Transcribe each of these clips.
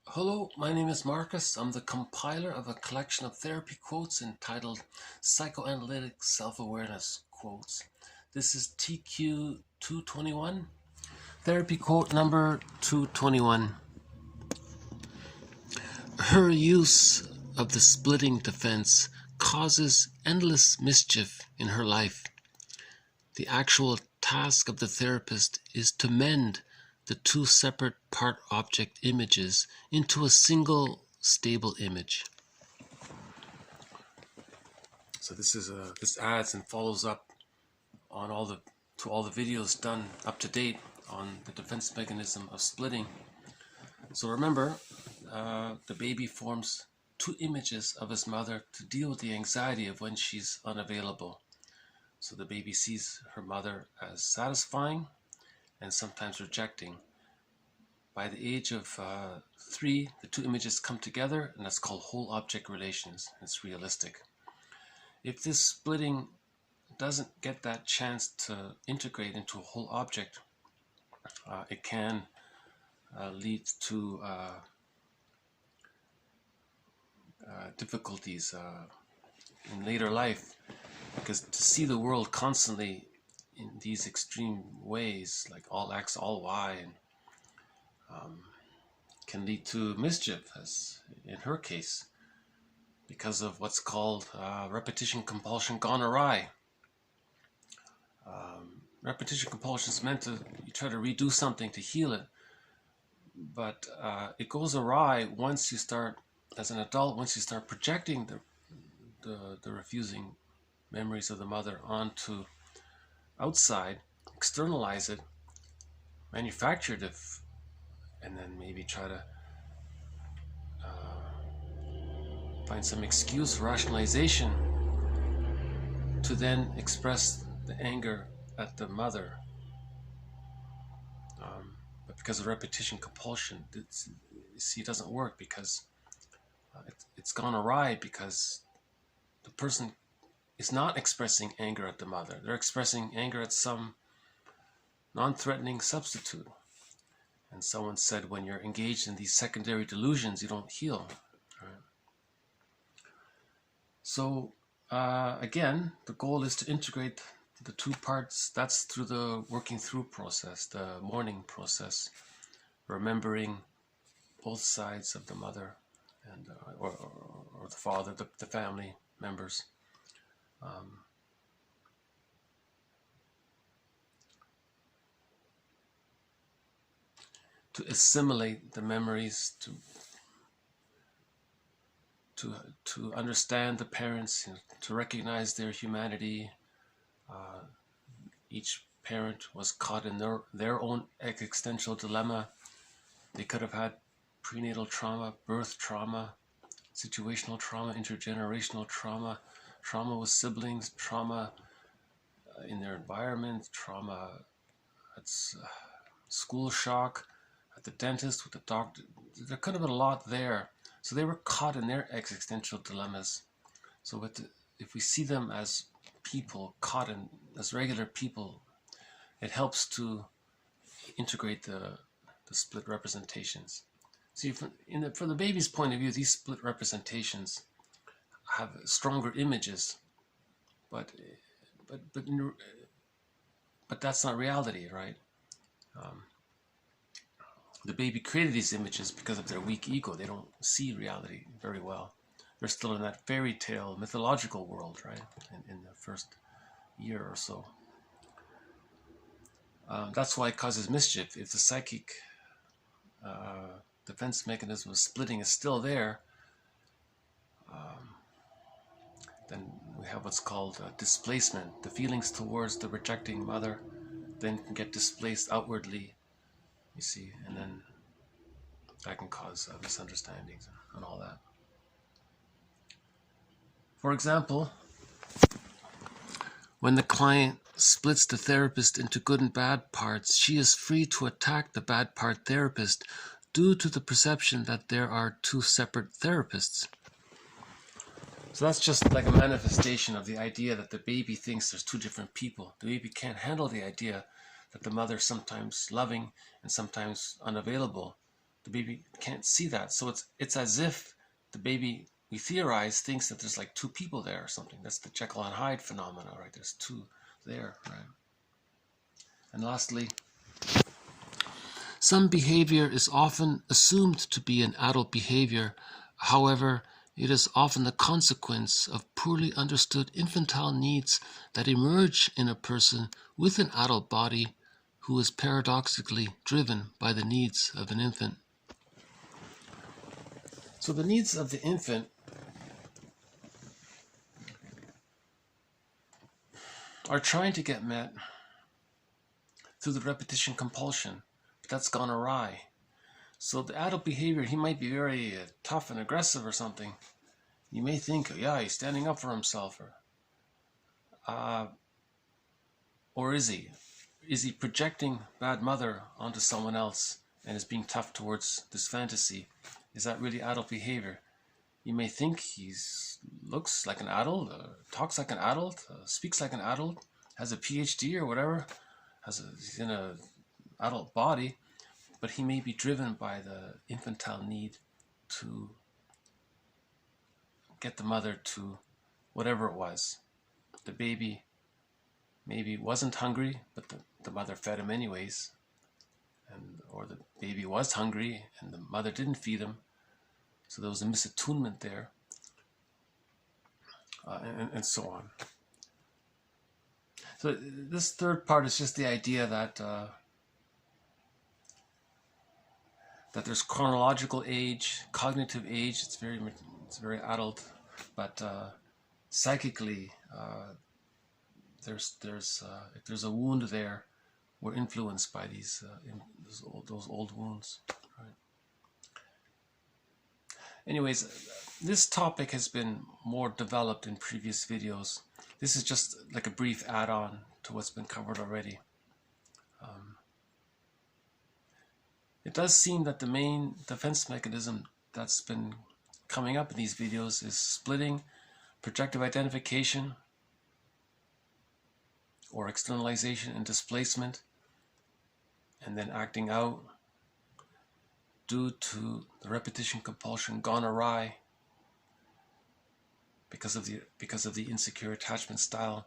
Hello, my name is Marcus. I'm the compiler of a collection of therapy quotes entitled Psychoanalytic Self-Awareness Quotes. This is TQ 221, therapy quote number 221. Her use of the splitting defense causes endless mischief in her life. The actual task of the therapist is to mend the two separate part-object images into a single stable image. So this adds and follows up on all the videos done up to date on the defense mechanism of splitting. So remember, the baby forms two images of his mother to deal with the anxiety of when she's unavailable. So the baby sees her mother as satisfying and sometimes rejecting. By the age of 3, the two images come together, and that's called whole object relations. It's realistic. If this splitting doesn't get that chance to integrate into a whole object, it can lead to difficulties in later life, because to see the world constantly in these extreme ways, like all X, all Y, and can lead to mischief, as in her case, because of what's called repetition compulsion gone awry. Repetition compulsion is meant to, you try to redo something to heal it, but it goes awry once you start, as an adult, once you start projecting the refusing memories of the mother onto outside, externalize it, manufacture it, and then maybe try to find some excuse, rationalization, to then express the anger at the mother. But because of repetition compulsion, it doesn't work, because it's gone awry, because the person is not expressing anger at the mother. They're expressing anger at some non-threatening substitute. And someone said, when you're engaged in these secondary delusions, you don't heal. Right? So again, the goal is to integrate the two parts. That's through the working through process, the mourning process, remembering both sides of the mother and or the father, the family members. To assimilate the memories, to understand the parents, to recognize their humanity. Each parent was caught in their own existential dilemma. They could have had prenatal trauma, birth trauma, situational trauma, intergenerational trauma, trauma with siblings, trauma in their environment, trauma at school shock, at the dentist, with the doctor. There could have been a lot there. So they were caught in their existential dilemmas. So if we see them as people caught in, as regular people, it helps to integrate the split representations. See, from the baby's point of view, these split representations have stronger images, but that's not reality, right? The baby created these images because of their weak ego. They don't see reality very well. They're still in that fairy tale, mythological world, right? In the first year or so. That's why it causes mischief. If the psychic defense mechanism of splitting is still there, then we have what's called displacement. The feelings towards the rejecting mother then can get displaced outwardly, you see, and then that can cause misunderstandings and all that. For example, when the client splits the therapist into good and bad parts, she is free to attack the bad part therapist due to the perception that there are two separate therapists. So that's just like a manifestation of the idea that the baby thinks there's two different people. The baby can't handle the idea that the mother's sometimes loving and sometimes unavailable. the baby can't see that. So it's as if the baby, we theorize, thinks that there's like two people there or something. That's the Jekyll and Hyde phenomena, right? There's two there, right? And lastly, some behavior is often assumed to be an adult behavior. However, it is often the consequence of poorly understood infantile needs that emerge in a person with an adult body who is paradoxically driven by the needs of an infant. So the needs of the infant are trying to get met through the repetition compulsion, but that's gone awry. So the adult behavior, he might be very tough and aggressive or something. You may think, yeah, he's standing up for himself, or is he? Is he projecting bad mother onto someone else and is being tough towards this fantasy? Is that really adult behavior? You may think he looks like an adult, talks like an adult, speaks like an adult, has a PhD or whatever, he's in an adult body, but he may be driven by the infantile need to get the mother to whatever it was. The baby maybe wasn't hungry, but the mother fed him anyways, or the baby was hungry and the mother didn't feed him. So there was a misattunement there, and so on. So this third part is just the idea that that there's chronological age, cognitive age. It's very adult, but psychically, if there's a wound there, we're influenced by those old wounds. Right? Anyways, this topic has been more developed in previous videos. This is just like a brief add-on to what's been covered already. It does seem that the main defense mechanism that's been coming up in these videos is splitting, projective identification, or externalization and displacement, and then acting out due to the repetition compulsion gone awry because of the insecure attachment style,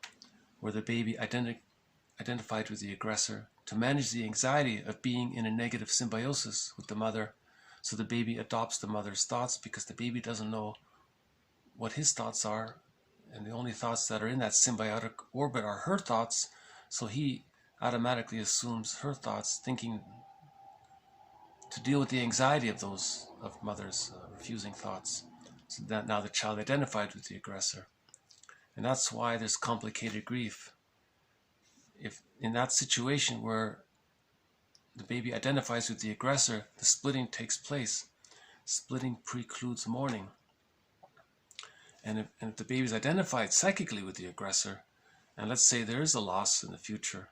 where the baby identified with the aggressor to manage the anxiety of being in a negative symbiosis with the mother. So the baby adopts the mother's thoughts because the baby doesn't know what his thoughts are, and the only thoughts that are in that symbiotic orbit are her thoughts. So he automatically assumes her thoughts, thinking to deal with the anxiety of mother's refusing thoughts. So that now the child identified with the aggressor, and that's why there's complicated grief. If in that situation where the baby identifies with the aggressor, the splitting takes place. Splitting precludes mourning. And if the baby is identified psychically with the aggressor, and let's say there is a loss in the future,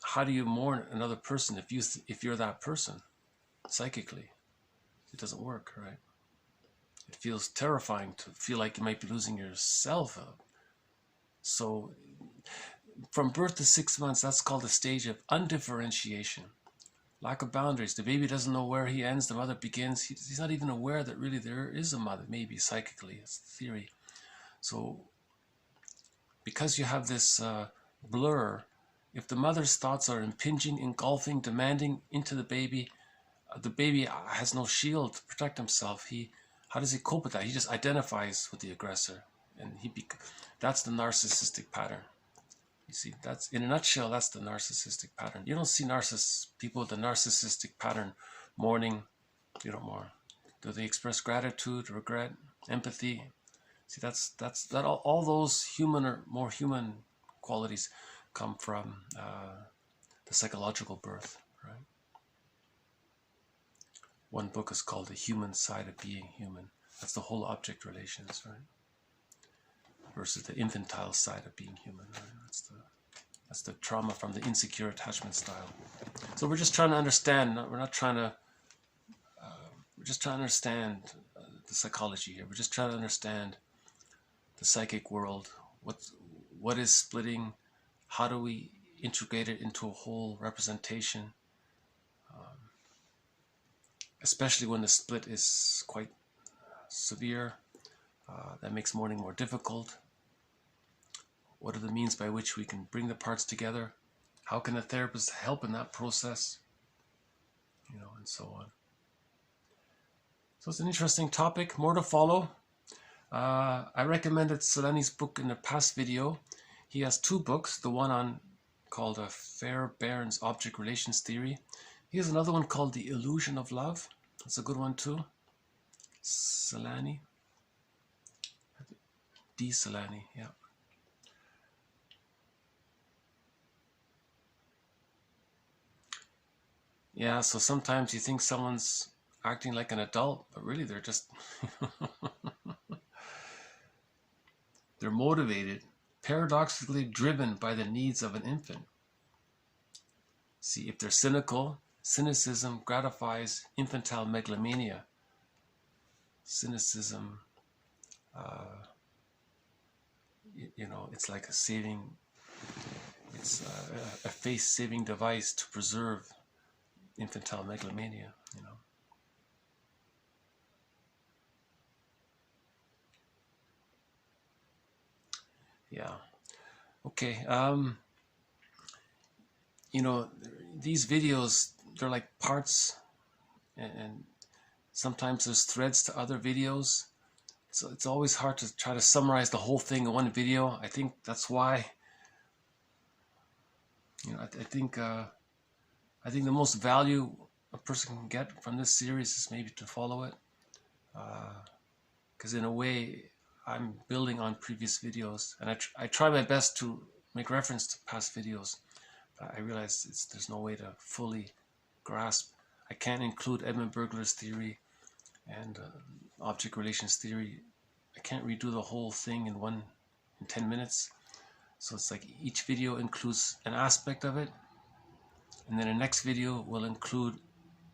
how do you mourn another person if you're that person psychically? It doesn't work, right? It feels terrifying to feel like you might be losing yourself. So from birth to 6 months, that's called a stage of undifferentiation. Lack of boundaries. The baby doesn't know where he ends, the mother begins. He's not even aware that really there is a mother, maybe psychically. It's the theory. So because you have this blur, if the mother's thoughts are impinging, engulfing, demanding into the baby has no shield to protect himself. How does he cope with that? He just identifies with the aggressor, and that's the narcissistic pattern. You see, that's in a nutshell. That's the narcissistic pattern. You don't see people with a narcissistic pattern mourning. You don't mourn. Do they express gratitude, regret, empathy? See, all those human or more human qualities come from the psychological birth, right? One book is called The Human Side of Being Human. That's the whole object relations, right? Versus the infantile side of being human, right? That's the trauma from the insecure attachment style. So we're just trying to understand. We're just trying to understand the psychology here. We're just trying to understand the psychic world. What is splitting? How do we integrate it into a whole representation? especially when the split is quite severe. That makes mourning more difficult. What are the means by which we can bring the parts together? How can a therapist help in that process? You know, and so on. So it's an interesting topic, more to follow. I recommended Celani's book in a past video. He has 2 books, the one called Fairbairn's Object Relations Theory. He has another one called The Illusion of Love. That's a good one too. Celani. D. Celani, yeah. Yeah, so sometimes you think someone's acting like an adult, but really they're just they're motivated, paradoxically driven by the needs of an infant. See, if they're cynical, cynicism gratifies infantile megalomania. Cynicism, you know, it's like a face-saving device to preserve infantile megalomania, you know. Yeah. Okay. You know, these videos, they're like parts, and sometimes there's threads to other videos. So it's always hard to try to summarize the whole thing in one video. I think that's why, you know, I think the most value a person can get from this series is maybe to follow it, because in a way I'm building on previous videos, and I try my best to make reference to past videos, but I realize there's no way to fully grasp. I can't include Edmund Burglar's theory and object relations theory. I can't redo the whole thing in 10 minutes. So it's like each video includes an aspect of it, and then the next video will include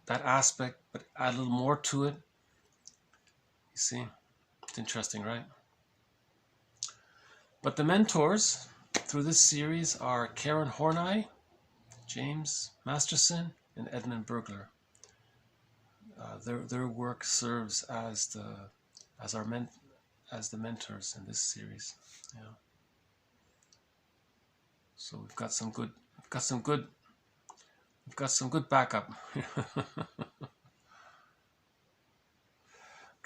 that aspect, but add a little more to it. You see? It's interesting, right? But the mentors through this series are Karen Horney, James Masterson, and Edmund Burglar. Their work serves as the mentors in this series. Yeah. So we've got some good backup. Okay,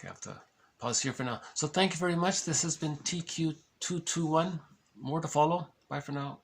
I have to pause here for now. So thank you very much. This has been TQ221. More to follow. Bye for now.